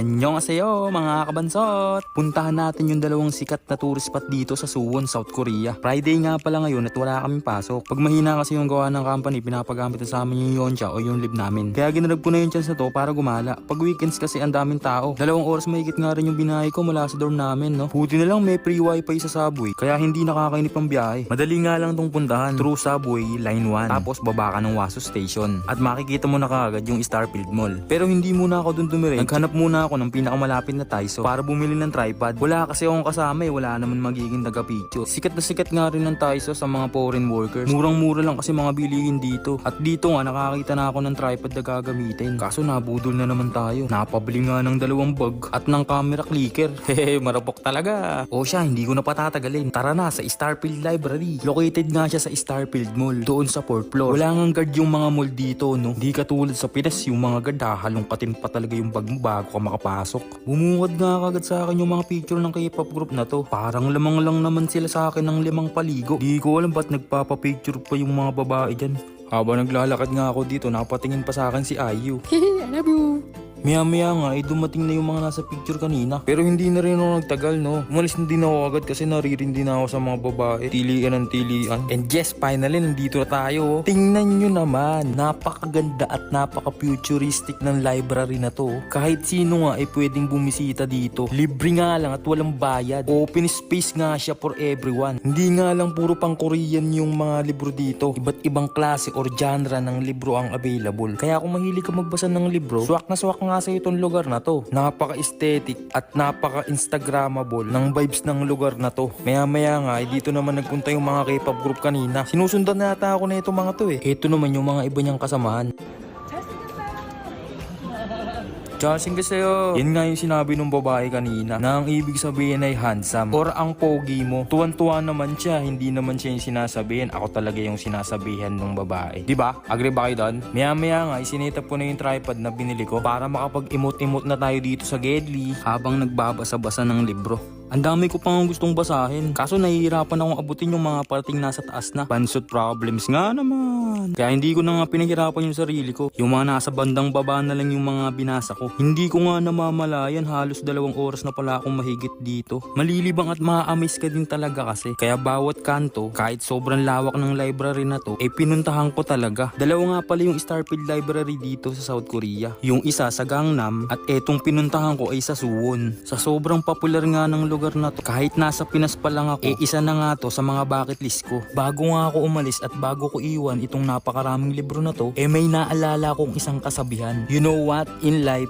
Annyeonghaseyo mga kabansot! Puntahan natin yung dalawang sikat na tourist spot dito sa Suwon, South Korea. Friday nga pala ngayon at wala kaming pasok. Pag mahina kasi yung gawa ng company, pinapagamit na sa amin yung yoncha o yung lib namin. Kaya ginarag ko na yung chance na to para gumala. Pag weekends kasi ang daming tao. 2 oras mahigit nga rin yung binahay ko mula sa dorm namin, no? Buti na lang may free wifi sa subway, kaya hindi nakakainip ang biyahe. Madali nga lang tong puntahan. Through subway, line 1. Tapos baba ka ng Waso Station. At makikita mo na kaagad yung Starfield Mall. Pero hindi muna ako dun dumiretso. Naghanap muna ako ng pinakamalapit na Taiso para bumili ng tripod. Wala kasi akong kasama wala naman magiging taga-picture. Sikat na sikat nga rin ng Taiso sa mga foreign workers. Murang-mura lang kasi mga bilihin dito. At dito nga nakakita na ako ng tripod na gagamitin. Kaso nabudol na naman tayo. Napabili nga ng 2 bag at ng camera clicker. Hehe, marapok talaga. O siya, hindi ko na patatagalin. Tara na sa Starfield Library. Located nga siya sa Starfield Mall, doon sa 4th floor. Wala ngang guard yung mga mall dito, no? Di katulad sa Pinas, yung mga guard hahalongkatin pa talaga yung bag mo bago ka makapasok. Bumungad nga kagad sa akin yung mga picture ng K-pop group na to. Parang lamang lang naman sila sa akin ng 5 paligo. Di ko alam ba't nagpapapicture pa yung mga babae dyan. Habang naglalakad nga ako dito, napatingin pa sa akin si IU. Hehe, I love you. Maya nga dumating na yung mga nasa picture kanina. Pero hindi na rin ako nagtagal, no? Umalis na din ako agad kasi naririndi na ako sa mga babae. Tilian ng tilian. And yes, finally nandito na tayo. Tingnan nyo naman, napakaganda at napaka-futuristic ng library na to. Kahit sino nga pwedeng bumisita dito. Libre nga lang at walang bayad. Open space nga siya for everyone. Hindi nga lang puro pang Korean yung mga libro dito. Iba't ibang klase or genre ng libro ang available. Kaya kung mahilig ka magbasa ng libro, swak na swak nga sa itong lugar na to. Napaka-aesthetic at napaka-instagrammable ng vibes ng lugar na to. Maya nga dito naman nagpunta yung mga K-pop group kanina. Sinusundan na yata ako na itong mga to Ito naman yung mga iba niyang kasamahan. Jasingaseyo. Yan nga yung sinabi ng babae kanina na ang ibig sabihin ay handsome or ang pogi mo. Tuwan-tuwa naman siya, hindi naman siya yung sinasabihin. Ako talaga yung sinasabihan ng babae. Diba? Agree ba kayo doon? Maya nga, isinitap ko na yung tripod na binili ko para makapag-emote-emote na tayo dito sa Gedli habang nagbabasa-basa ng libro. Ang dami ko pang gustong basahin. Kaso nahihirapan akong abutin yung mga parating nasa taas na. Pansot problems nga naman. Kaya hindi ko na nga pinahirapan yung sarili ko. Yung mga nasa bandang baba na lang yung mga binasa ko. Hindi ko nga namamalayan, halos 2 oras na pala akong mahigit dito. Malilibang at maa-amaze ka din talaga kasi. Kaya bawat kanto, kahit sobrang lawak ng library na to, pinuntahan ko talaga. 2 nga pala yung Starfield Library dito sa South Korea. Yung isa sa Gangnam at etong pinuntahan ko ay sa Suwon. Sa sobrang popular nga ng lugar na to, kahit nasa Pinas pa lang ako, isa na nga to sa mga bucket list ko. Bago nga ako umalis at bago ko iwan itong napakaraming libro na to, may naalala akong isang kasabihan. You know what? In life,